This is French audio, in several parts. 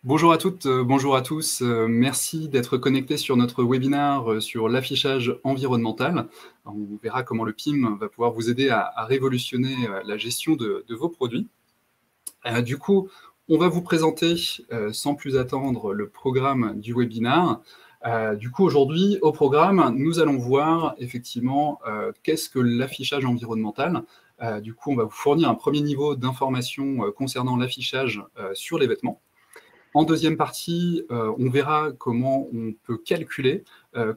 Bonjour à toutes, bonjour à tous. Merci d'être connectés sur notre webinaire sur l'affichage environnemental. On verra comment le PIM va pouvoir vous aider à révolutionner la gestion de vos produits. Du coup, on va vous présenter sans plus attendre le programme du webinaire. Du coup, aujourd'hui, au programme, nous allons voir effectivement qu'est-ce que l'affichage environnemental. Du coup, on va vous fournir un premier niveau d'information concernant l'affichage sur les vêtements. En deuxième partie, on verra comment on peut calculer,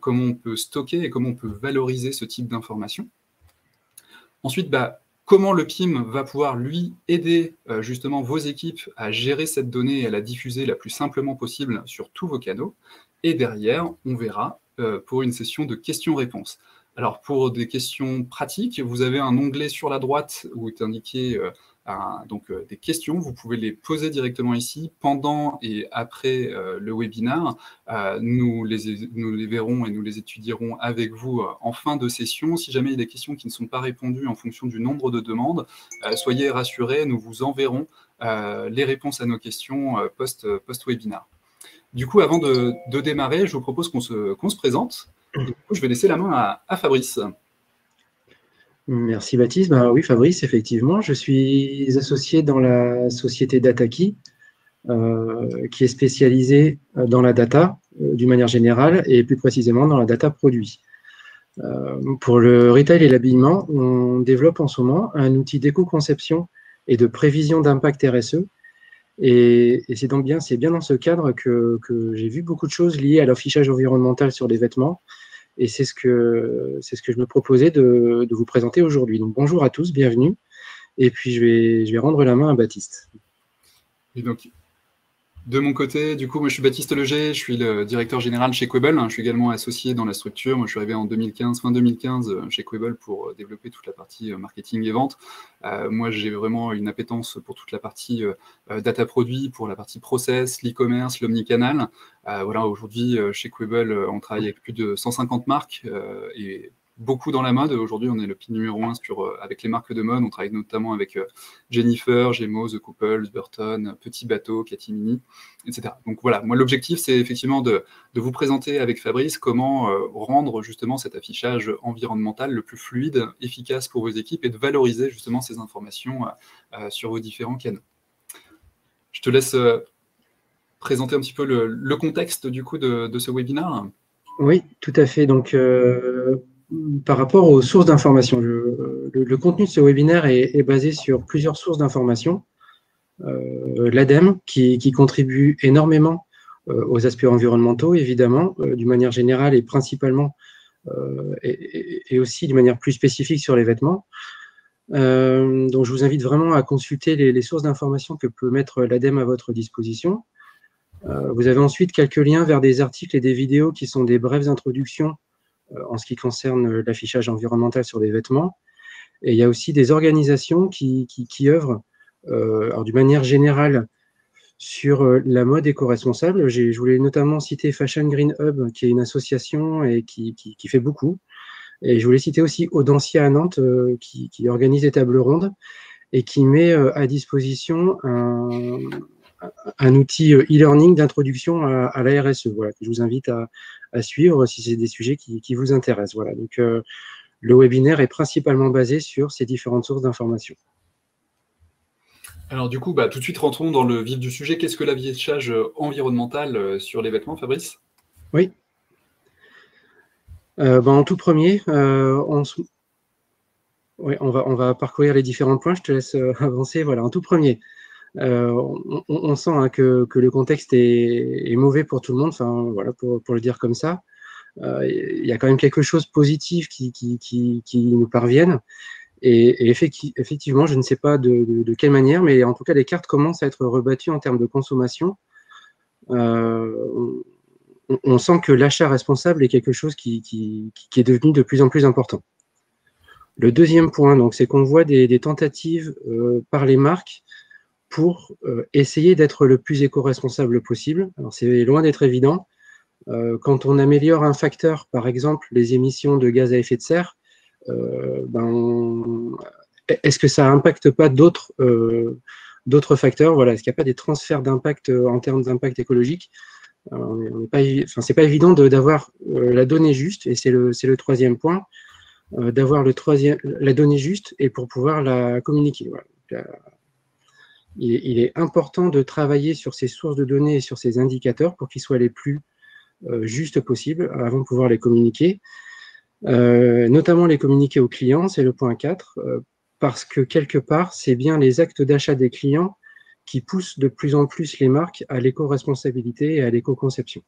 comment on peut stocker et comment on peut valoriser ce type d'informations. Ensuite, comment le PIM va pouvoir, lui, aider justement vos équipes à gérer cette donnée et à la diffuser la plus simplement possible sur tous vos canaux. Et derrière, on verra pour une session de questions-réponses. Alors, pour des questions pratiques, vous avez un onglet sur la droite où est indiqué des questions. Vous pouvez les poser directement ici pendant et après le webinaire. Nous les verrons et nous les étudierons avec vous en fin de session. Si jamais il y a des questions qui ne sont pas répondues en fonction du nombre de demandes, soyez rassurés, nous vous enverrons les réponses à nos questions post-webinaire. Du coup, avant de démarrer, je vous propose qu'on se présente. Et du coup, je vais laisser la main à Fabrice. Merci Baptiste. Oui, Fabrice, effectivement, je suis associé dans la société Dataki, qui est spécialisée dans la data d'une manière générale et plus précisément dans la data produit. Pour le retail et l'habillement, on développe en ce moment un outil d'éco-conception et de prévision d'impact RSE. Et c'est bien dans ce cadre que j'ai vu beaucoup de choses liées à l'affichage environnemental sur les vêtements. Et c'est ce que je me proposais de vous présenter aujourd'hui. Donc bonjour à tous, bienvenue. Et puis je vais rendre la main à Baptiste. Et donc, de mon côté, du coup, moi je suis Baptiste Leger, je suis le directeur général chez Quable. Je suis également associé dans la structure. Moi je suis arrivé en 2015, fin 2015 chez Quable pour développer toute la partie marketing et vente. Moi j'ai vraiment une appétence pour toute la partie data produit, pour la partie process, l'e-commerce, l'omnicanal. Voilà, aujourd'hui chez Quable, on travaille avec plus de 150 marques et beaucoup dans la mode. Aujourd'hui, on est le PIN numéro 1 avec les marques de mode. On travaille notamment avec Jennifer, Gémeaux, The Couples, Burton, Petit Bateau, Catimini, etc. Donc voilà, moi l'objectif, c'est effectivement de vous présenter avec Fabrice comment rendre justement cet affichage environnemental le plus fluide, efficace pour vos équipes et de valoriser justement ces informations sur vos différents canaux. Je te laisse présenter un petit peu le contexte du coup de ce webinaire. Oui, tout à fait. Donc, par rapport aux sources d'information, le contenu de ce webinaire est basé sur plusieurs sources d'information. L'ADEME, qui contribue énormément aux aspects environnementaux, évidemment, d'une manière générale et principalement, et aussi d'une manière plus spécifique sur les vêtements. Donc, je vous invite vraiment à consulter les sources d'information que peut mettre l'ADEME à votre disposition. Vous avez ensuite quelques liens vers des articles et des vidéos qui sont des brèves introductions en ce qui concerne l'affichage environnemental sur les vêtements. Et il y a aussi des organisations qui œuvrent d'une manière générale sur la mode éco-responsable. Je voulais notamment citer Fashion Green Hub, qui est une association et qui fait beaucoup. Et je voulais citer aussi Audencia à Nantes, qui organise des tables rondes et qui met à disposition un outil e-learning d'introduction à la RSE, voilà, que je vous invite à suivre si c'est des sujets qui vous intéressent. Voilà. Donc, le webinaire est principalement basé sur ces différentes sources d'informations. Alors du coup, tout de suite, rentrons dans le vif du sujet. Qu'est-ce que l'affichage environnemental sur les vêtements, Fabrice? Oui. En tout premier, on va parcourir les différents points. Je te laisse avancer. Voilà, en tout premier, on sent que le contexte est mauvais pour tout le monde, enfin, voilà, pour le dire comme ça. Il y a quand même quelque chose de positif qui nous parviennent. Et effectivement, je ne sais pas de quelle manière, mais en tout cas, les cartes commencent à être rebattues en termes de consommation. On sent que l'achat responsable est quelque chose qui est devenu de plus en plus important. Le deuxième point, donc, c'est qu'on voit des tentatives par les marques pour essayer d'être le plus éco-responsable possible. Alors, c'est loin d'être évident. Quand on améliore un facteur, par exemple, les émissions de gaz à effet de serre, est-ce que ça n'impacte pas d'autres d'autres facteurs. Voilà, est-ce qu'il n'y a pas des transferts d'impact en termes d'impact écologique? C'est pas évident d'avoir la donnée juste, et c'est le troisième point, d'avoir la donnée juste et pour pouvoir la communiquer. Voilà. Il est important de travailler sur ces sources de données et sur ces indicateurs pour qu'ils soient les plus justes possibles avant de pouvoir les communiquer. Notamment les communiquer aux clients, c'est le point 4, parce que quelque part, c'est bien les actes d'achat des clients qui poussent de plus en plus les marques à l'éco-responsabilité et à l'éco-conception.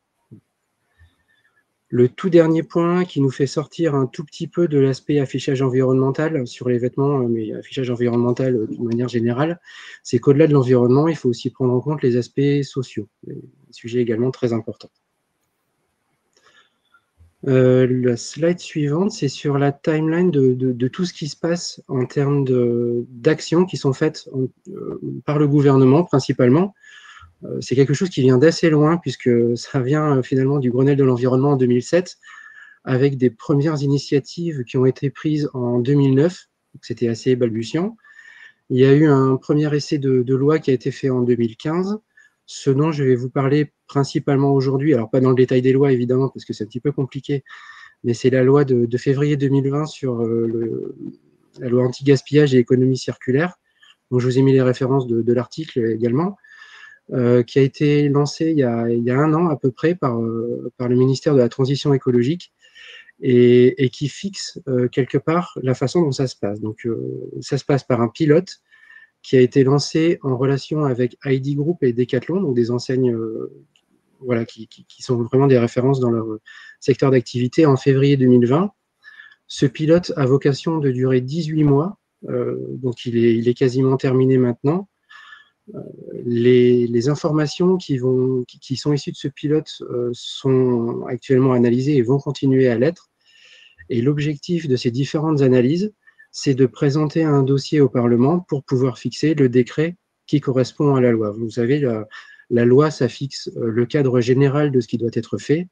Le tout dernier point qui nous fait sortir un tout petit peu de l'aspect affichage environnemental sur les vêtements, mais affichage environnemental de manière générale, c'est qu'au-delà de l'environnement, il faut aussi prendre en compte les aspects sociaux, un sujet également très important. La slide suivante, c'est sur la timeline de tout ce qui se passe en termes d'actions qui sont faites par le gouvernement principalement. C'est quelque chose qui vient d'assez loin puisque ça vient finalement du Grenelle de l'environnement en 2007 avec des premières initiatives qui ont été prises en 2009. C'était assez balbutiant. Il y a eu un premier essai de loi qui a été fait en 2015. Ce dont je vais vous parler principalement aujourd'hui, alors pas dans le détail des lois évidemment parce que c'est un petit peu compliqué, mais c'est la loi de février 2020 sur la loi anti-gaspillage et économie circulaire. Donc je vous ai mis les références de l'article également, qui a été lancée il y a 1 an à peu près par le ministère de la Transition écologique et qui fixe quelque part la façon dont ça se passe. Donc ça se passe par un pilote qui a été lancé en relation avec ID Group et Decathlon, donc des enseignes voilà, qui sont vraiment des références dans leur secteur d'activité en février 2020. Ce pilote a vocation de durer 18 mois, donc il est quasiment terminé maintenant. Les informations qui sont issues de ce pilote sont actuellement analysées et vont continuer à l'être. Et l'objectif de ces différentes analyses, c'est de présenter un dossier au Parlement pour pouvoir fixer le décret qui correspond à la loi. Vous savez, la loi, ça fixe le cadre général de ce qui doit être fait,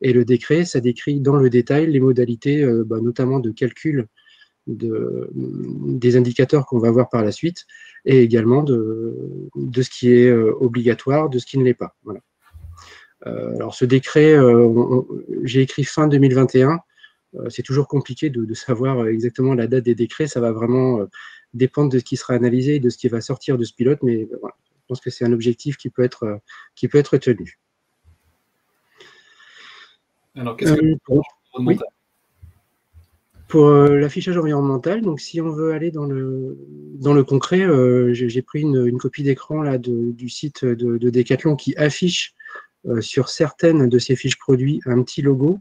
et le décret, ça décrit dans le détail les modalités, notamment de calcul des indicateurs qu'on va voir par la suite, et également de ce qui est obligatoire, de ce qui ne l'est pas. Voilà. Alors ce décret, j'ai écrit fin 2021, c'est toujours compliqué de savoir exactement la date des décrets, ça va vraiment dépendre de ce qui sera analysé et de ce qui va sortir de ce pilote, mais voilà, je pense que c'est un objectif qui peut être tenu. Alors, qu'est-ce que oui. Pour l'affichage environnemental, donc si on veut aller dans le concret, j'ai pris une copie d'écran là du site de Decathlon qui affiche sur certaines de ses fiches produits un petit logo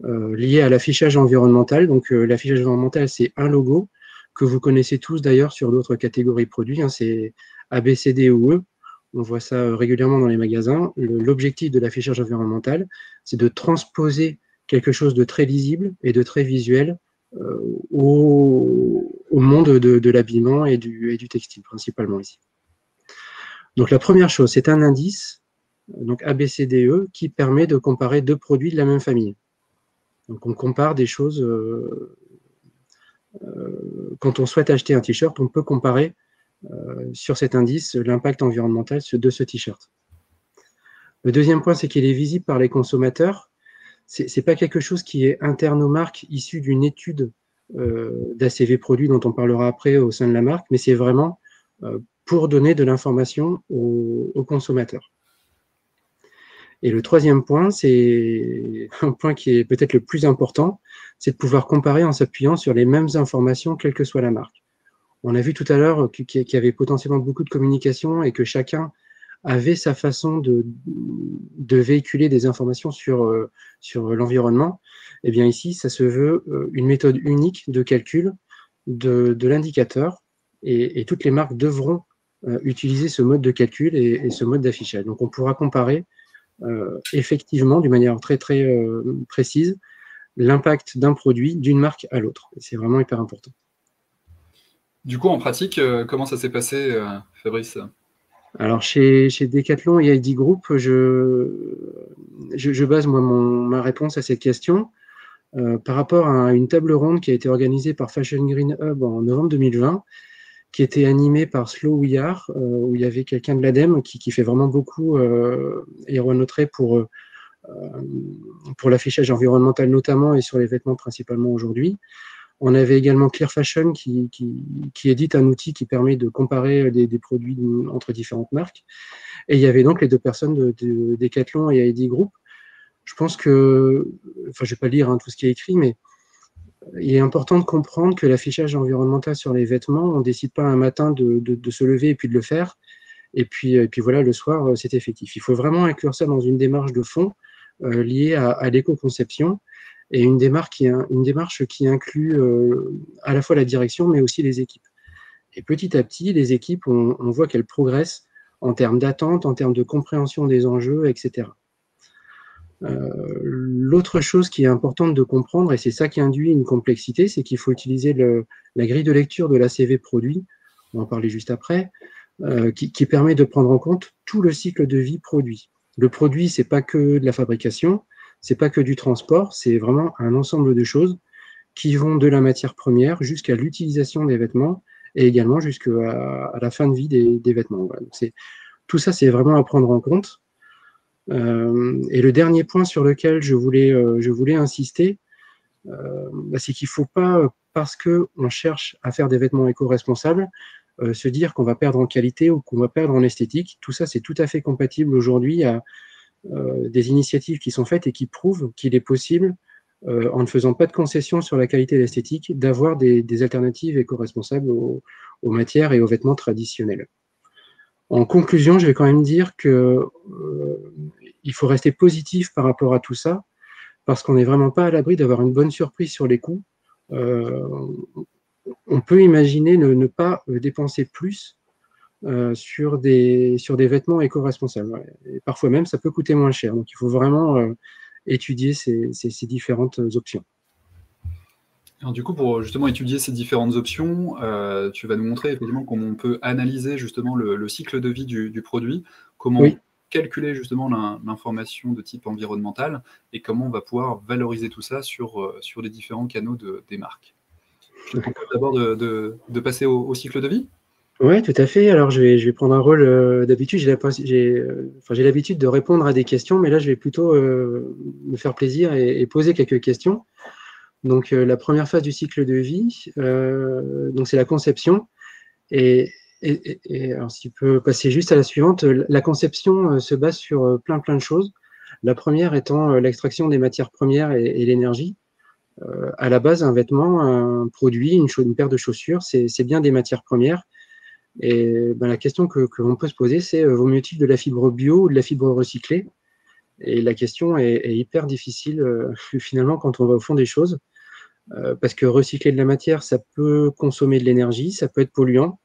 lié à l'affichage environnemental. Donc l'affichage environnemental, c'est un logo que vous connaissez tous d'ailleurs sur d'autres catégories de produits, hein, c'est A, B, C, D ou E. On voit ça régulièrement dans les magasins. L'objectif de l'affichage environnemental, c'est de transposer quelque chose de très lisible et de très visuel au monde de l'habillement et du textile, principalement ici. Donc la première chose, c'est un indice, donc ABCDE, qui permet de comparer 2 produits de la même famille. Donc on compare des choses, quand on souhaite acheter un t-shirt, on peut comparer sur cet indice l'impact environnemental de ce t-shirt. Le deuxième point, c'est qu'il est visible par les consommateurs. Ce n'est pas quelque chose qui est interne aux marques, issu d'une étude d'ACV produits dont on parlera après au sein de la marque, mais c'est vraiment pour donner de l'information aux consommateurs. Et le troisième point, c'est un point qui est peut-être le plus important, c'est de pouvoir comparer en s'appuyant sur les mêmes informations, quelle que soit la marque. On a vu tout à l'heure qu'il y avait potentiellement beaucoup de communication et que chacun avait sa façon de véhiculer des informations sur l'environnement. Eh bien ici, ça se veut une méthode unique de calcul de l'indicateur et toutes les marques devront utiliser ce mode de calcul et ce mode d'affichage. Donc on pourra comparer effectivement, d'une manière très très précise, l'impact d'un produit d'une marque à l'autre. C'est vraiment hyper important. Du coup, en pratique, comment ça s'est passé, Fabrice ? Alors, chez Decathlon et ID Group, je base ma réponse à cette question par rapport à une table ronde qui a été organisée par Fashion Green Hub en novembre 2020, qui était animé par Slow We Are, où il y avait quelqu'un de l'ADEME qui fait vraiment beaucoup aéronautré pour l'affichage environnemental notamment et sur les vêtements principalement aujourd'hui. On avait également Clear Fashion qui édite un outil qui permet de comparer des produits entre différentes marques. Et il y avait donc les deux personnes de Decathlon et ID Group. Je pense que, enfin, je ne vais pas lire tout ce qui est écrit, mais il est important de comprendre que l'affichage environnemental sur les vêtements, on ne décide pas un matin de se lever et puis de le faire. Et puis voilà, le soir, c'est effectif. Il faut vraiment inclure ça dans une démarche de fond liée à l'éco-conception et une démarche qui inclut à la fois la direction, mais aussi les équipes. Et petit à petit, les équipes, on voit qu'elles progressent en termes d'attente, en termes de compréhension des enjeux, etc. L'autre chose qui est importante de comprendre, et c'est ça qui induit une complexité, c'est qu'il faut utiliser la grille de lecture de l'ACV produit, on va en parler juste après, qui permet de prendre en compte tout le cycle de vie produit. Le produit, c'est pas que de la fabrication, c'est pas que du transport, c'est vraiment un ensemble de choses qui vont de la matière première jusqu'à l'utilisation des vêtements et également jusqu'à la fin de vie des vêtements. Voilà. Donc tout ça, c'est vraiment à prendre en compte. Et le dernier point sur lequel je voulais insister, c'est qu'il ne faut pas, parce qu'on cherche à faire des vêtements éco-responsables, se dire qu'on va perdre en qualité ou qu'on va perdre en esthétique. Tout ça, c'est tout à fait compatible aujourd'hui à des initiatives qui sont faites et qui prouvent qu'il est possible, en ne faisant pas de concessions sur la qualité et l'esthétique, d'avoir des alternatives éco-responsables aux matières et aux vêtements traditionnels. En conclusion, je vais quand même dire que il faut rester positif par rapport à tout ça, parce qu'on n'est vraiment pas à l'abri d'avoir une bonne surprise sur les coûts. On peut imaginer ne pas dépenser plus sur des vêtements éco-responsables. Et parfois même, ça peut coûter moins cher. Donc, il faut vraiment étudier ces différentes options. Alors, du coup, pour justement étudier ces différentes options, tu vas nous montrer effectivement comment on peut analyser justement le cycle de vie du produit, comment calculer justement l'information de type environnemental et comment on va pouvoir valoriser tout ça sur les différents canaux des marques. Je te propose d'abord de passer au cycle de vie. Oui, tout à fait. Alors, je vais prendre un rôle. D'habitude, j'ai l'habitude de répondre à des questions, mais là, je vais plutôt me faire plaisir et poser quelques questions. Donc, la première phase du cycle de vie, donc c'est la conception. Et alors, si tu peux passer juste à la suivante, la conception se base sur plein de choses. La première étant l'extraction des matières premières et l'énergie. À la base, un vêtement, un produit, une paire de chaussures, c'est bien des matières premières. Et la question que l'on peut se poser, c'est vaut mieux-il de la fibre bio ou de la fibre recyclée? Et la question est hyper difficile finalement quand on va au fond des choses, parce que recycler de la matière, ça peut consommer de l'énergie, ça peut être polluant.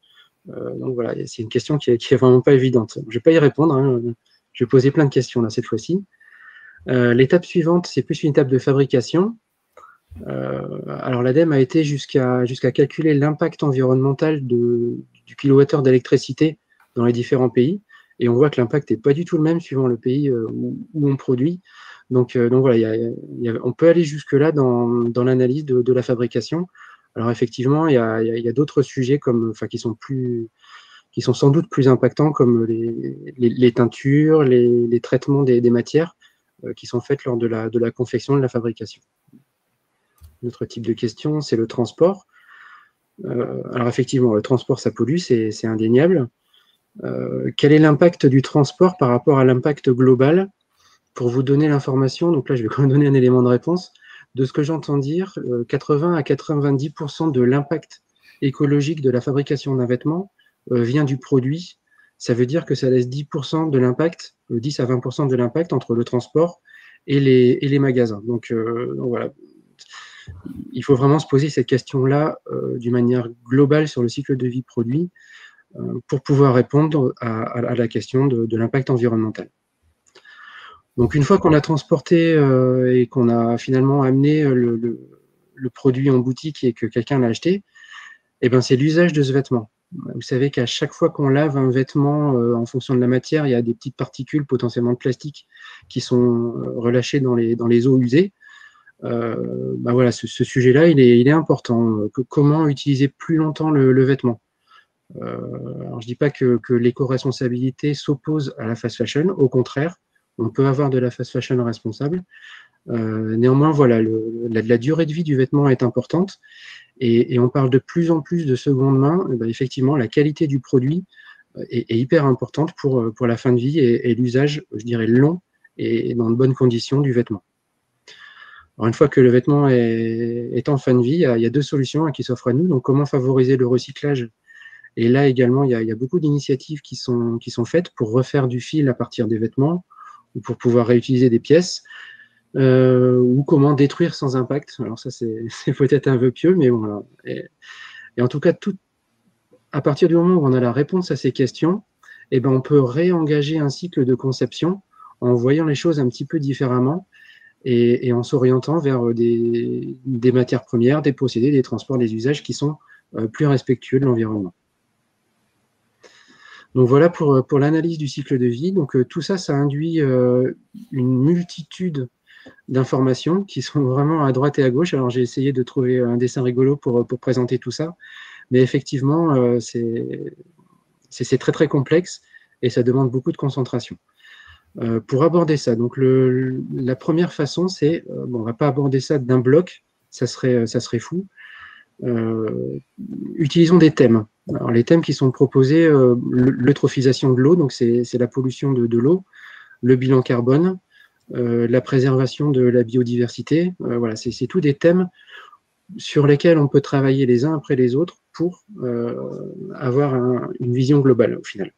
Donc voilà, c'est une question qui est vraiment pas évidente. Je vais pas y répondre, je vais poser plein de questions là cette fois-ci. L'étape suivante, c'est plus une étape de fabrication. Alors l'ADEME a été jusqu'à calculer l'impact environnemental du kilowattheure d'électricité dans les différents pays, et on voit que l'impact n'est pas du tout le même suivant le pays où on produit. Donc voilà, on peut aller jusque-là dans l'analyse de la fabrication. Alors effectivement, il y a d'autres sujets qui sont sans doute plus impactants, comme les teintures, les traitements des matières qui sont faites lors de la confection et de la fabrication. Notre type de question, c'est le transport. Alors effectivement, le transport, ça pollue, c'est indéniable. Quel est l'impact du transport par rapport à l'impact global? Pour vous donner l'information, donc là, je vais quand même donner un élément de réponse. De ce que j'entends dire, 80 à 90% de l'impact écologique de la fabrication d'un vêtement vient du produit. Ça veut dire que ça laisse 10% de l'impact, 10 à 20% de l'impact entre le transport et les magasins. Donc voilà. Il faut vraiment se poser cette question-là d'une manière globale sur le cycle de vie produit pour pouvoir répondre à la question de l'impact environnemental. Donc, une fois qu'on a transporté et qu'on a finalement amené le produit en boutique et que quelqu'un l'a acheté, c'est l'usage de ce vêtement. Vous savez qu'à chaque fois qu'on lave un vêtement, en fonction de la matière, il y a des petites particules potentiellement de plastique qui sont relâchées dans les eaux usées. Voilà, ce sujet-là, il est important. Comment utiliser plus longtemps le vêtement? Alors, je ne dis pas que l'éco-responsabilité s'oppose à la fast fashion, au contraire, on peut avoir de la fast fashion responsable. Néanmoins, voilà, la durée de vie du vêtement est importante et on parle de plus en plus de seconde main. Et ben, effectivement, la qualité du produit est hyper importante pour la fin de vie et l'usage, je dirais, long et dans de bonnes conditions du vêtement. Alors, une fois que le vêtement est en fin de vie, il y a deux solutions qui s'offrent à nous. Donc, comment favoriser le recyclage? Et là également, il y a beaucoup d'initiatives qui sont faites pour refaire du fil à partir des vêtements ou pour pouvoir réutiliser des pièces. Ou comment détruire sans impact. Alors ça, c'est peut-être un vœu pieux, mais voilà. Et en tout cas, à partir du moment où on a la réponse à ces questions, eh ben, on peut réengager un cycle de conception en voyant les choses un petit peu différemment et en s'orientant vers des matières premières, des procédés, des transports, des usages qui sont plus respectueux de l'environnement. Donc voilà pour l'analyse du cycle de vie. Donc tout ça, ça induit une multitude d'informations qui sont vraiment à droite et à gauche. Alors j'ai essayé de trouver un dessin rigolo pour présenter tout ça, mais effectivement, c'est très très complexe et ça demande beaucoup de concentration. Pour aborder ça, donc la première façon, c'est, bon, on ne va pas aborder ça d'un bloc, ça serait fou. Utilisons des thèmes. Alors, les thèmes qui sont proposés, l'eutrophisation de l'eau, donc c'est la pollution de l'eau, le bilan carbone, la préservation de la biodiversité. Voilà, c'est tous des thèmes sur lesquels on peut travailler les uns après les autres pour avoir une vision globale au final.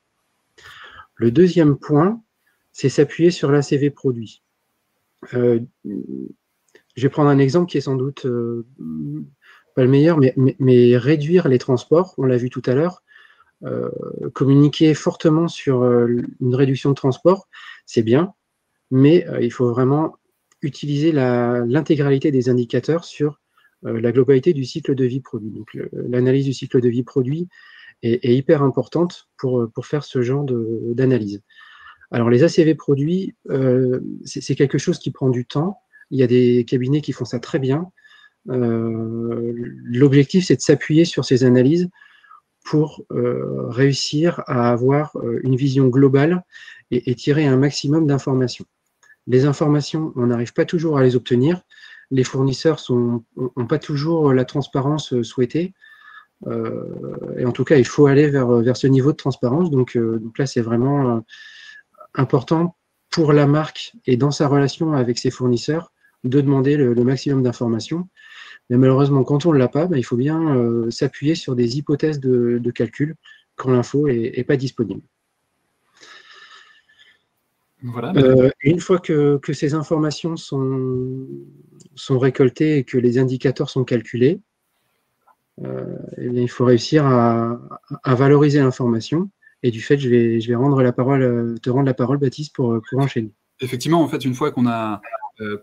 Le deuxième point, c'est s'appuyer sur l'ACV produit. Je vais prendre un exemple qui est sans doute pas le meilleur, mais réduire les transports, on l'a vu tout à l'heure, communiquer fortement sur une réduction de transport, c'est bien, mais il faut vraiment utiliser l'intégralité des indicateurs sur la globalité du cycle de vie produit. Donc l'analyse du cycle de vie produit est hyper importante pour faire ce genre d'analyse. Alors les ACV produits, c'est quelque chose qui prend du temps. Il y a des cabinets qui font ça très bien. L'objectif, c'est de s'appuyer sur ces analyses pour réussir à avoir une vision globale et tirer un maximum d'informations. Les informations, on n'arrive pas toujours à les obtenir. Les fournisseurs n'ont pas toujours la transparence souhaitée. Et en tout cas, il faut aller vers ce niveau de transparence. Donc là, c'est vraiment important pour la marque et dans sa relation avec ses fournisseurs de demander le maximum d'informations. Mais malheureusement, quand on ne l'a pas, il faut bien s'appuyer sur des hypothèses de calcul quand l'info n'est pas disponible. Voilà, une fois que ces informations sont récoltées et que les indicateurs sont calculés, il faut réussir à valoriser l'information. Et du fait, je vais te rendre la parole, Baptiste, pour enchaîner. Effectivement, en fait, une fois qu'on a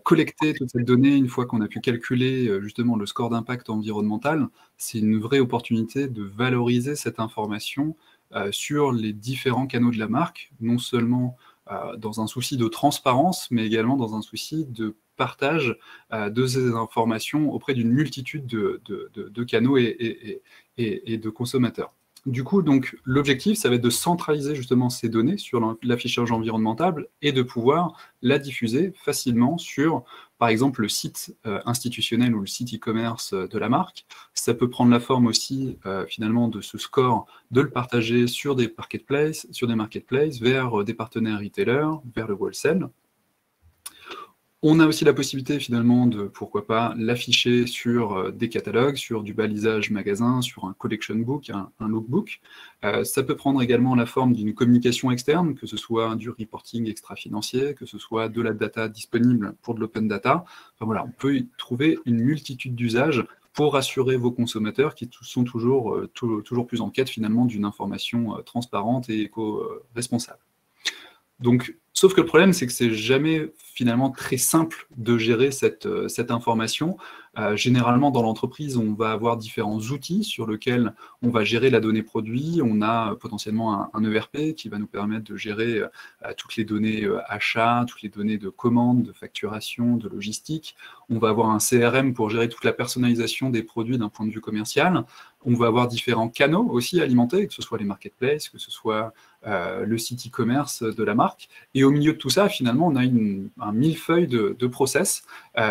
collecté toute cette donnée, une fois qu'on a pu calculer justement le score d'impact environnemental, c'est une vraie opportunité de valoriser cette information sur les différents canaux de la marque, non seulement dans un souci de transparence, mais également dans un souci de partage de ces informations auprès d'une multitude de canaux et de consommateurs. Du coup, donc, l'objectif, ça va être de centraliser justement ces données sur l'affichage environnemental et de pouvoir la diffuser facilement sur, par exemple, le site institutionnel ou le site e-commerce de la marque. Ça peut prendre la forme aussi, finalement, de ce score, de le partager sur des marketplaces, vers des partenaires retailers, vers le wholesale. On a aussi la possibilité finalement de, pourquoi pas, l'afficher sur des catalogues, sur du balisage magasin, sur un collection book, un lookbook. Ça peut prendre également la forme d'une communication externe, que ce soit du reporting extra-financier, que ce soit de la data disponible pour de l'open data. Enfin, voilà, on peut y trouver une multitude d'usages pour rassurer vos consommateurs qui sont toujours plus en quête finalement d'une information transparente et éco-responsable. Donc, sauf que le problème, c'est que c'est jamais finalement très simple de gérer cette information. Généralement, dans l'entreprise, on va avoir différents outils sur lesquels on va gérer la donnée produit. On a potentiellement un ERP qui va nous permettre de gérer toutes les données achats, toutes les données de commande, de facturation, de logistique. On va avoir un CRM pour gérer toute la personnalisation des produits d'un point de vue commercial. On va avoir différents canaux aussi alimentés, que ce soit les marketplaces, que ce soit le site e-commerce de la marque. Et au milieu de tout ça, finalement, on a un millefeuille de process,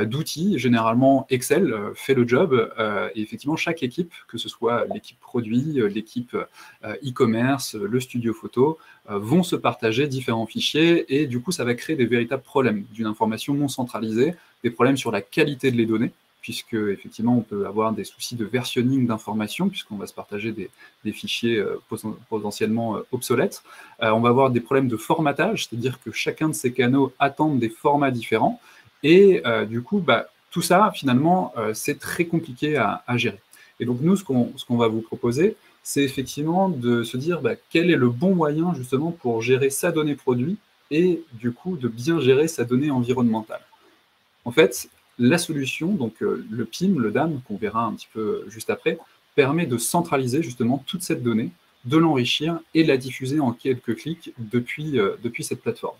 d'outils, généralement Excel fait le job. Et effectivement, chaque équipe, que ce soit l'équipe produit, l'équipe e-commerce, le studio photo, vont se partager différents fichiers. Et du coup, ça va créer des véritables problèmes d'une information non centralisée, des problèmes sur la qualité de les données, puisque effectivement on peut avoir des soucis de versionning d'informations, puisqu'on va se partager des fichiers potentiellement obsolètes. On va avoir des problèmes de formatage, c'est-à-dire que chacun de ces canaux attend des formats différents, et du coup, tout ça, finalement, c'est très compliqué à gérer. Et donc nous, ce qu'on va vous proposer, c'est effectivement de se dire quel est le bon moyen justement pour gérer sa donnée produit, et du coup de bien gérer sa donnée environnementale. En fait, la solution, donc le PIM, le DAM, qu'on verra un petit peu juste après, permet de centraliser justement toute cette donnée, de l'enrichir et de la diffuser en quelques clics depuis cette plateforme.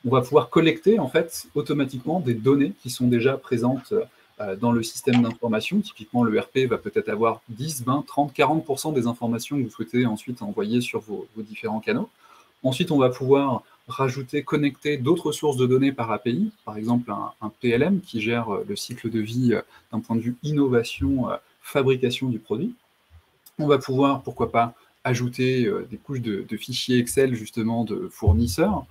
On va pouvoir collecter en fait automatiquement des données qui sont déjà présentes dans le système d'information. Typiquement, le RP va peut-être avoir 10, 20, 30, 40% des informations que vous souhaitez ensuite envoyer sur vos différents canaux. Ensuite, on va pouvoir rajouter, connecter d'autres sources de données par API, par exemple un PLM qui gère le cycle de vie d'un point de vue innovation, fabrication du produit. On va pouvoir, pourquoi pas, ajouter des couches de fichiers Excel justement de fournisseurs,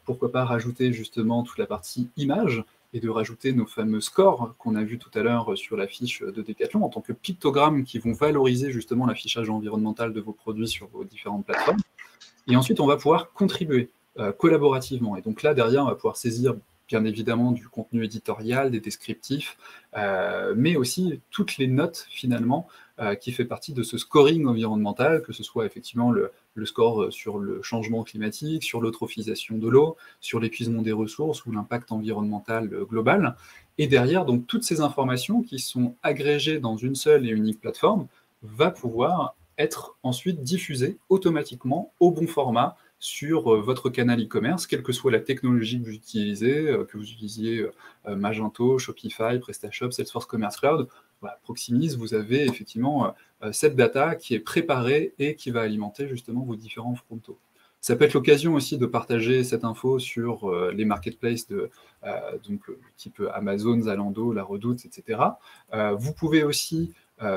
pourquoi pas rajouter justement toute la partie images, et de rajouter nos fameux scores qu'on a vu tout à l'heure sur la fiche de Decathlon en tant que pictogrammes qui vont valoriser justement l'affichage environnemental de vos produits sur vos différentes plateformes. Et ensuite, on va pouvoir contribuer collaborativement. Et donc là, derrière, on va pouvoir saisir bien évidemment du contenu éditorial, des descriptifs, mais aussi toutes les notes finalement qui fait partie de ce scoring environnemental, que ce soit effectivement le score sur le changement climatique, sur l'eutrophisation de l'eau, sur l'épuisement des ressources ou l'impact environnemental global. Et derrière, donc toutes ces informations qui sont agrégées dans une seule et unique plateforme va pouvoir être ensuite diffusée automatiquement au bon format sur votre canal e-commerce, quelle que soit la technologie que vous utilisez, que vous utilisiez Magento, Shopify, PrestaShop, Salesforce Commerce Cloud. Voilà, Proximis, vous avez effectivement cette data qui est préparée et qui va alimenter justement vos différents frontaux. Ça peut être l'occasion aussi de partager cette info sur les marketplaces donc, type Amazon, Zalando, La Redoute, etc. Vous pouvez aussi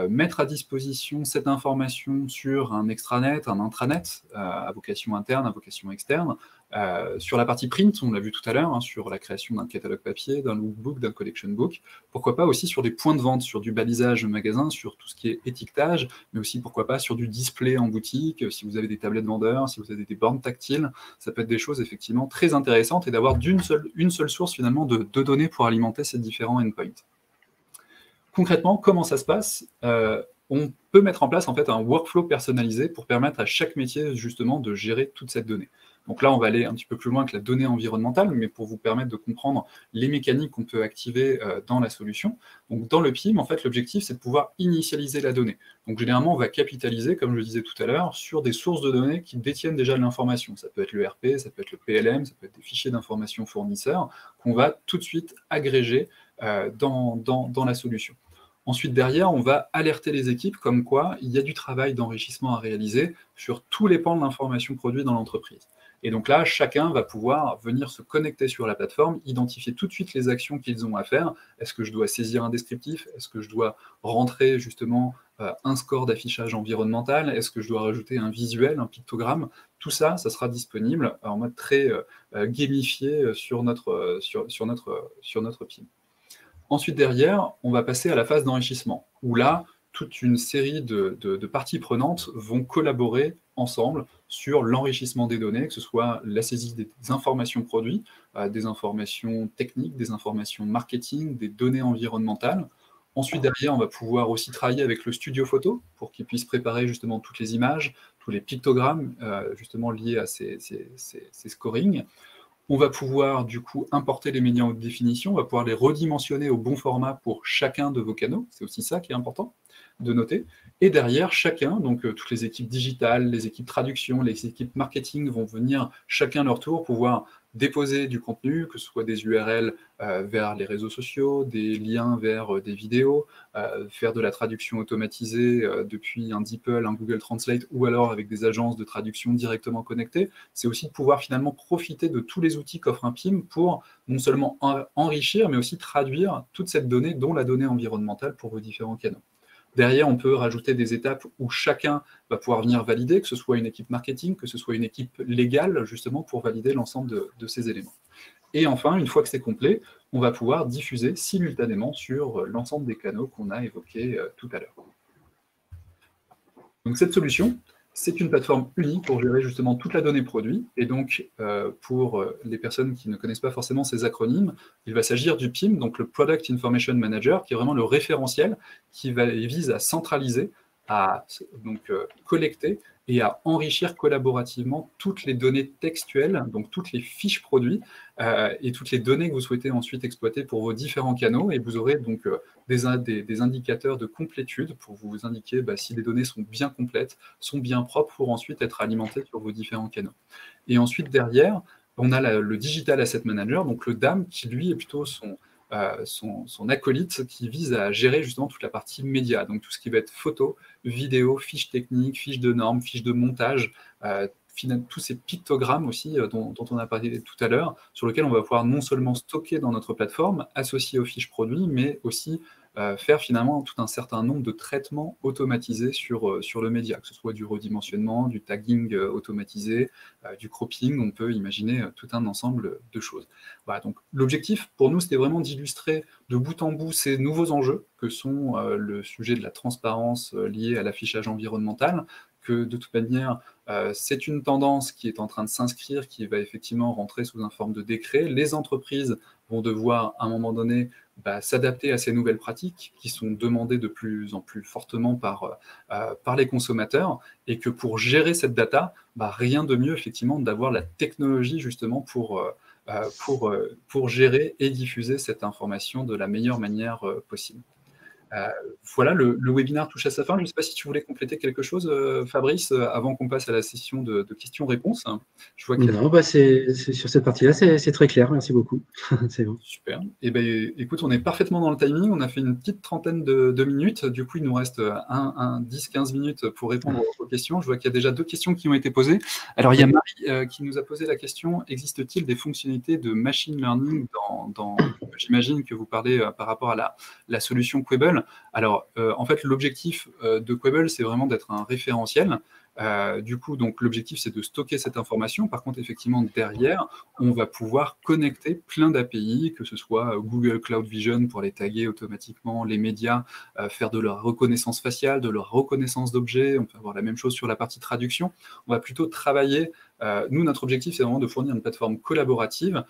mettre à disposition cette information sur un extranet, un intranet, à vocation interne, à vocation externe. Sur la partie print, on l'a vu tout à l'heure, sur la création d'un catalogue papier, d'un lookbook, d'un collection book. Pourquoi pas aussi sur des points de vente, sur du balisage magasin, sur tout ce qui est étiquetage, mais aussi pourquoi pas sur du display en boutique, si vous avez des tablettes vendeurs, si vous avez des bornes tactiles. Ça peut être des choses effectivement très intéressantes et d'avoir une seule source finalement de données pour alimenter ces différents endpoints. Concrètement, comment ça se passe? On peut mettre en place en fait un workflow personnalisé pour permettre à chaque métier justement de gérer toute cette donnée. Donc là, on va aller un petit peu plus loin que la donnée environnementale, mais pour vous permettre de comprendre les mécaniques qu'on peut activer dans la solution. Donc dans le PIM, en fait, l'objectif, c'est de pouvoir initialiser la donnée. Donc généralement, on va capitaliser, comme je le disais tout à l'heure, sur des sources de données qui détiennent déjà de l'information. Ça peut être le RP, ça peut être le PLM, ça peut être des fichiers d'information fournisseurs qu'on va tout de suite agréger dans la solution. Ensuite, derrière, on va alerter les équipes comme quoi il y a du travail d'enrichissement à réaliser sur tous les pans de l'information produite dans l'entreprise. Et donc là, chacun va pouvoir venir se connecter sur la plateforme, identifier tout de suite les actions qu'ils ont à faire. Est-ce que je dois saisir un descriptif? Est-ce que je dois rentrer justement un score d'affichage environnemental? Est-ce que je dois rajouter un visuel, un pictogramme? Tout ça, ça sera disponible en mode très gamifié sur notre PIM. Ensuite, derrière, on va passer à la phase d'enrichissement, où là, toute une série de parties prenantes vont collaborer ensemble sur l'enrichissement des données, que ce soit la saisie des informations produits, des informations techniques, des informations marketing, des données environnementales. Ensuite, derrière, on va pouvoir aussi travailler avec le studio photo pour qu'il puisse préparer justement toutes les images, tous les pictogrammes justement liés à ces scorings. On va pouvoir du coup importer les médias en haute définition, on va pouvoir les redimensionner au bon format pour chacun de vos canaux, c'est aussi ça qui est important de noter. Et derrière, chacun, donc toutes les équipes digitales, les équipes traduction, les équipes marketing vont venir chacun leur tour pouvoir déposer du contenu, que ce soit des URL vers les réseaux sociaux, des liens vers des vidéos, faire de la traduction automatisée depuis un DeepL, un Google Translate, ou alors avec des agences de traduction directement connectées. C'est aussi de pouvoir finalement profiter de tous les outils qu'offre un PIM pour non seulement enrichir, mais aussi traduire toute cette donnée, dont la donnée environnementale pour vos différents canaux. Derrière, on peut rajouter des étapes où chacun va pouvoir venir valider, que ce soit une équipe marketing, que ce soit une équipe légale, justement pour valider l'ensemble de ces éléments. Et enfin, une fois que c'est complet, on va pouvoir diffuser simultanément sur l'ensemble des canaux qu'on a évoqués tout à l'heure. Donc cette solution, c'est une plateforme unique pour gérer justement toute la donnée produit. Et donc, pour les personnes qui ne connaissent pas forcément ces acronymes, il va s'agir du PIM, donc le Product Information Manager, qui est vraiment le référentiel qui vise à centraliser, à donc, collecter et à enrichir collaborativement toutes les données textuelles, donc toutes les fiches produits et toutes les données que vous souhaitez ensuite exploiter pour vos différents canaux. Et vous aurez donc des indicateurs de complétude pour vous indiquer si les données sont bien complètes, sont bien propres pour ensuite être alimentées sur vos différents canaux. Et ensuite, derrière, on a le Digital Asset Manager, donc le DAM, qui lui est plutôt son acolyte qui vise à gérer justement toute la partie média, donc tout ce qui va être photo, vidéo, fiches techniques, fiches de normes, fiches de montage, tous ces pictogrammes aussi dont on a parlé tout à l'heure, sur lesquels on va pouvoir non seulement stocker dans notre plateforme, associer aux fiches produits, mais aussi faire finalement tout un certain nombre de traitements automatisés sur le média, que ce soit du redimensionnement, du tagging automatisé, du cropping, on peut imaginer tout un ensemble de choses. Voilà, donc l'objectif pour nous, c'était vraiment d'illustrer de bout en bout ces nouveaux enjeux que sont le sujet de la transparence liée à l'affichage environnemental, que de toute manière, c'est une tendance qui est en train de s'inscrire, qui va effectivement rentrer sous une forme de décret. Les entreprises vont devoir, à un moment donné, s'adapter à ces nouvelles pratiques qui sont demandées de plus en plus fortement par les consommateurs, et que pour gérer cette data, rien de mieux effectivement d'avoir la technologie justement pour gérer et diffuser cette information de la meilleure manière possible. Voilà, le webinaire touche à sa fin. Je ne sais pas si tu voulais compléter quelque chose, Fabrice, avant qu'on passe à la session de questions-réponses. Je vois qu'il y a... Non, c'est sur cette partie-là, c'est très clair. Merci beaucoup. C'est bon. Super. Et écoute, on est parfaitement dans le timing. On a fait une petite trentaine de minutes. Du coup, il nous reste 10-15 minutes pour répondre aux questions. Je vois qu'il y a déjà 2 questions qui ont été posées. Alors, il y a Marie qui nous a posé la question: existe-t-il des fonctionnalités de machine learning dans j'imagine que vous parlez par rapport à la solution Quable. Alors, en fait, l'objectif de Quable, c'est vraiment d'être un référentiel. Du coup, donc l'objectif, c'est de stocker cette information. Par contre, effectivement, derrière, on va pouvoir connecter plein d'API, que ce soit Google Cloud Vision pour les taguer automatiquement, les médias, faire de leur reconnaissance faciale, de leur reconnaissance d'objets. On peut avoir la même chose sur la partie traduction. On va plutôt travailler. Nous, notre objectif, c'est vraiment de fournir une plateforme collaborative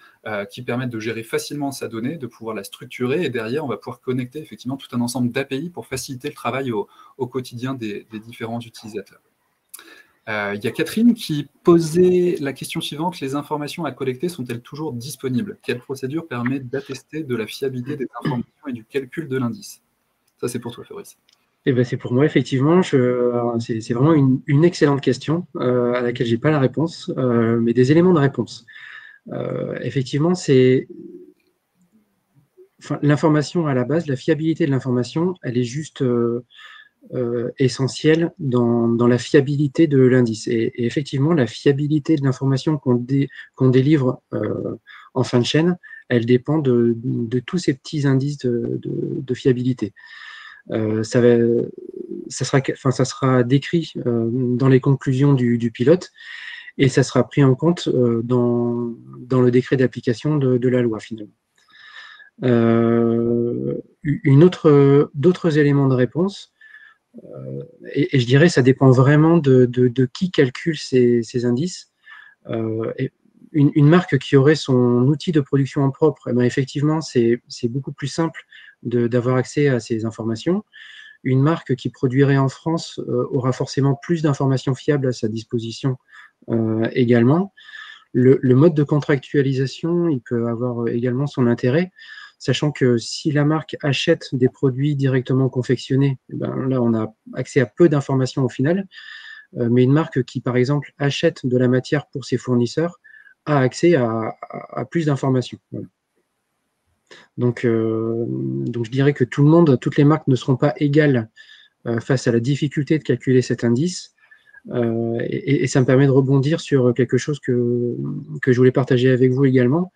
qui permette de gérer facilement sa donnée, de pouvoir la structurer, et derrière, on va pouvoir connecter effectivement tout un ensemble d'API pour faciliter le travail au quotidien des différents utilisateurs. Il y a Catherine qui posait la question suivante: les informations à collecter sont-elles toujours disponibles? Quelle procédure permet d'attester de la fiabilité des informations et du calcul de l'indice? Ça, c'est pour toi, Fabrice. C'est pour moi, effectivement. C'est vraiment une excellente question à laquelle je n'ai pas la réponse, mais des éléments de réponse. Effectivement, l'information à la base, la fiabilité de l'information, elle est juste essentielle dans la fiabilité de l'indice. Et effectivement, la fiabilité de l'information qu'on délivre en fin de chaîne, elle dépend de tous ces petits indices de fiabilité. Ça sera décrit dans les conclusions du pilote, et ça sera pris en compte dans le décret d'application de la loi, finalement. D'autres éléments de réponse, et je dirais que ça dépend vraiment de qui calcule ces indices. Une marque qui aurait son outil de production en propre, effectivement, c'est beaucoup plus simple d'avoir accès à ces informations. Une marque qui produirait en France aura forcément plus d'informations fiables à sa disposition également. Le mode de contractualisation, il peut avoir également son intérêt, sachant que si la marque achète des produits directement confectionnés, ben là, on a accès à peu d'informations au final, mais une marque qui, par exemple, achète de la matière pour ses fournisseurs a accès à plus d'informations. Voilà. Donc, je dirais que tout le monde, toutes les marques ne seront pas égales face à la difficulté de calculer cet indice. Et ça me permet de rebondir sur quelque chose que je voulais partager avec vous également.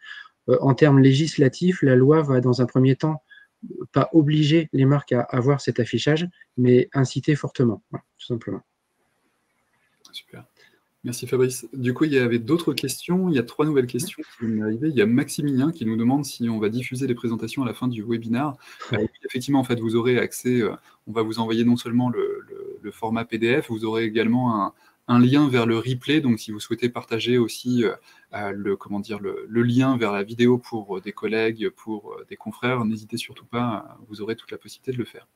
En termes législatifs, la loi va dans un premier temps pas obliger les marques à avoir cet affichage, mais inciter fortement, voilà, tout simplement. Super. Merci Fabrice. Du coup, il y avait d'autres questions. Il y a 3 nouvelles questions qui viennent d'arriver. Il y a Maximilien qui nous demande si on va diffuser les présentations à la fin du webinaire. Oui, effectivement, en fait, vous aurez accès, on va vous envoyer non seulement le format PDF, vous aurez également un lien vers le replay. Donc, si vous souhaitez partager aussi le lien vers la vidéo pour des collègues, pour des confrères, n'hésitez surtout pas, vous aurez toute la possibilité de le faire.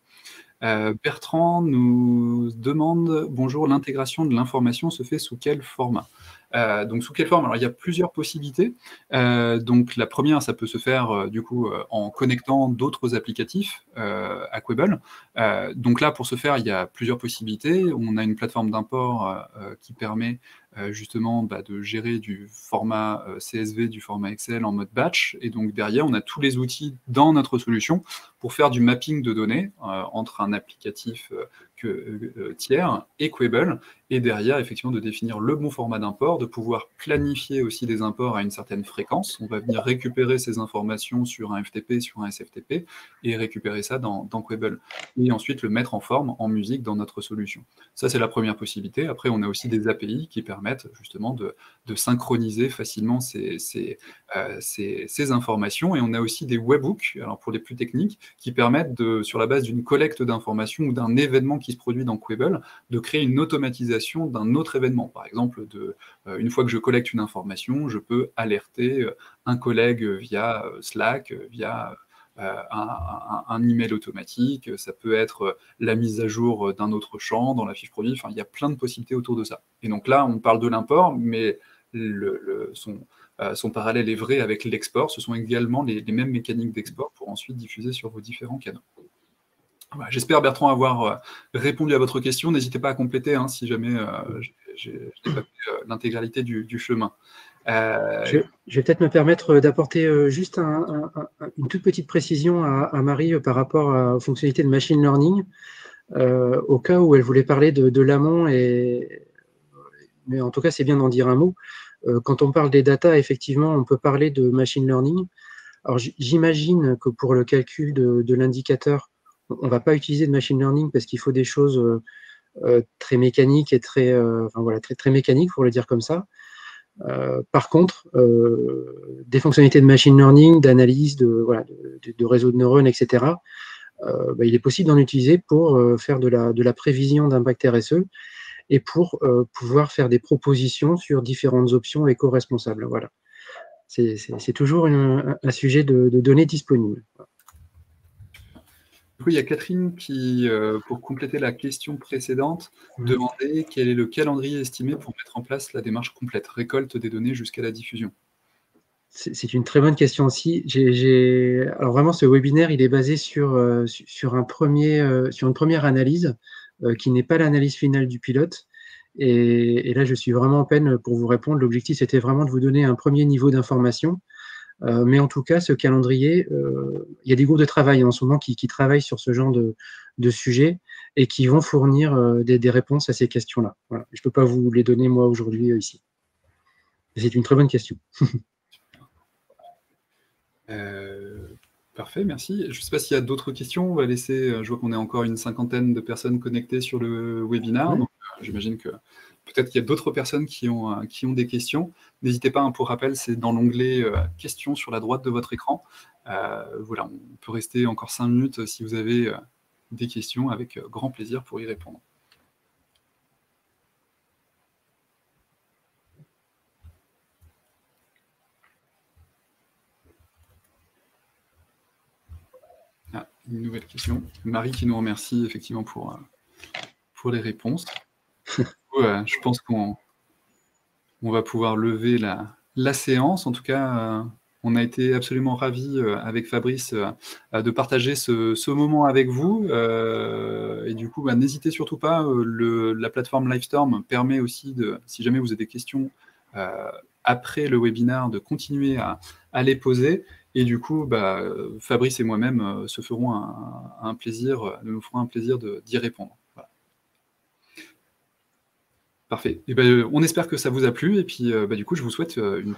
Bertrand nous demande, bonjour, l'intégration de l'information se fait sous quel format? Donc sous quelle forme? Alors il y a plusieurs possibilités. Donc la première, ça peut se faire du coup en connectant d'autres applicatifs à Quable. Donc là, pour ce faire, il y a plusieurs possibilités. On a une plateforme d'import qui permet justement de gérer du format CSV, du format Excel en mode batch. Et donc derrière, on a tous les outils dans notre solution pour faire du mapping de données entre un applicatif tiers et Quable, et derrière, effectivement, de définir le bon format d'import, de pouvoir planifier aussi des imports à une certaine fréquence. On va venir récupérer ces informations sur un FTP, sur un SFTP, et récupérer ça dans Quable. Et ensuite, le mettre en forme, en musique, dans notre solution. Ça, c'est la première possibilité. Après, on a aussi des API qui permettent justement de synchroniser facilement ces informations. Et on a aussi des webhooks, alors pour les plus techniques, qui permettent, sur la base d'une collecte d'informations ou d'un événement qui se produit dans Quable, de créer une automatisation d'un autre événement. Par exemple, une fois que je collecte une information, je peux alerter un collègue via Slack, via un email automatique, ça peut être la mise à jour d'un autre champ dans la fiche produit, enfin, il y a plein de possibilités autour de ça. Et donc là, on parle de l'import, mais son parallèle est vrai avec l'export. Ce sont également les mêmes mécaniques d'export pour ensuite diffuser sur vos différents canaux. Voilà, j'espère, Bertrand, avoir répondu à votre question. N'hésitez pas à compléter si jamais je n'ai pas fait l'intégralité du chemin. Je vais peut-être me permettre d'apporter juste une toute petite précision à Marie par rapport aux fonctionnalités de machine learning, au cas où elle voulait parler de l'amont, mais en tout cas, c'est bien d'en dire un mot. Quand on parle des data, effectivement, on peut parler de machine learning. Alors, j'imagine que pour le calcul de l'indicateur, on ne va pas utiliser de machine learning parce qu'il faut des choses très mécaniques et très mécaniques, pour le dire comme ça. Par contre, des fonctionnalités de machine learning, d'analyse, de réseaux de neurones, etc., il est possible d'en utiliser pour faire de la prévision d'impact RSE et pour pouvoir faire des propositions sur différentes options éco-responsables. Voilà. C'est toujours un sujet de données disponibles. Du coup, il y a Catherine qui, pour compléter la question précédente, demandait quel est le calendrier estimé pour mettre en place la démarche complète, récolte des données jusqu'à la diffusion. C'est une très bonne question aussi. Alors vraiment, ce webinaire, il est basé sur une première analyse qui n'est pas l'analyse finale du pilote. Et là, je suis vraiment en peine pour vous répondre. L'objectif, c'était vraiment de vous donner un premier niveau d'information. Mais en tout cas, ce calendrier, il y a des groupes de travail en ce moment qui travaillent sur ce genre de sujet et qui vont fournir des réponses à ces questions-là. Voilà. Je ne peux pas vous les donner, moi, aujourd'hui, ici. C'est une très bonne question. Parfait, merci. Je ne sais pas s'il y a d'autres questions. On va laisser, je vois qu'on est encore une 50aine de personnes connectées sur le webinaire. Donc, j'imagine que peut-être qu'il y a d'autres personnes qui ont des questions. N'hésitez pas, pour rappel, c'est dans l'onglet questions sur la droite de votre écran. Voilà, on peut rester encore 5 minutes si vous avez des questions, avec grand plaisir pour y répondre. Une nouvelle question. Marie qui nous remercie effectivement pour les réponses. Je pense qu'on va pouvoir lever la la séance. En tout cas, on a été absolument ravis avec Fabrice de partager ce moment avec vous. Et du coup, n'hésitez surtout pas. La plateforme Livestorm permet aussi, si jamais vous avez des questions après le webinaire, de continuer à les poser. Et du coup, Fabrice et moi-même nous ferons un plaisir d'y répondre. Voilà. Parfait. Et on espère que ça vous a plu. Et puis, du coup, je vous souhaite une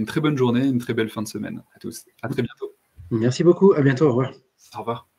très bonne journée, une très belle fin de semaine à tous. À très bientôt. Merci beaucoup. À bientôt. Au revoir. Au revoir.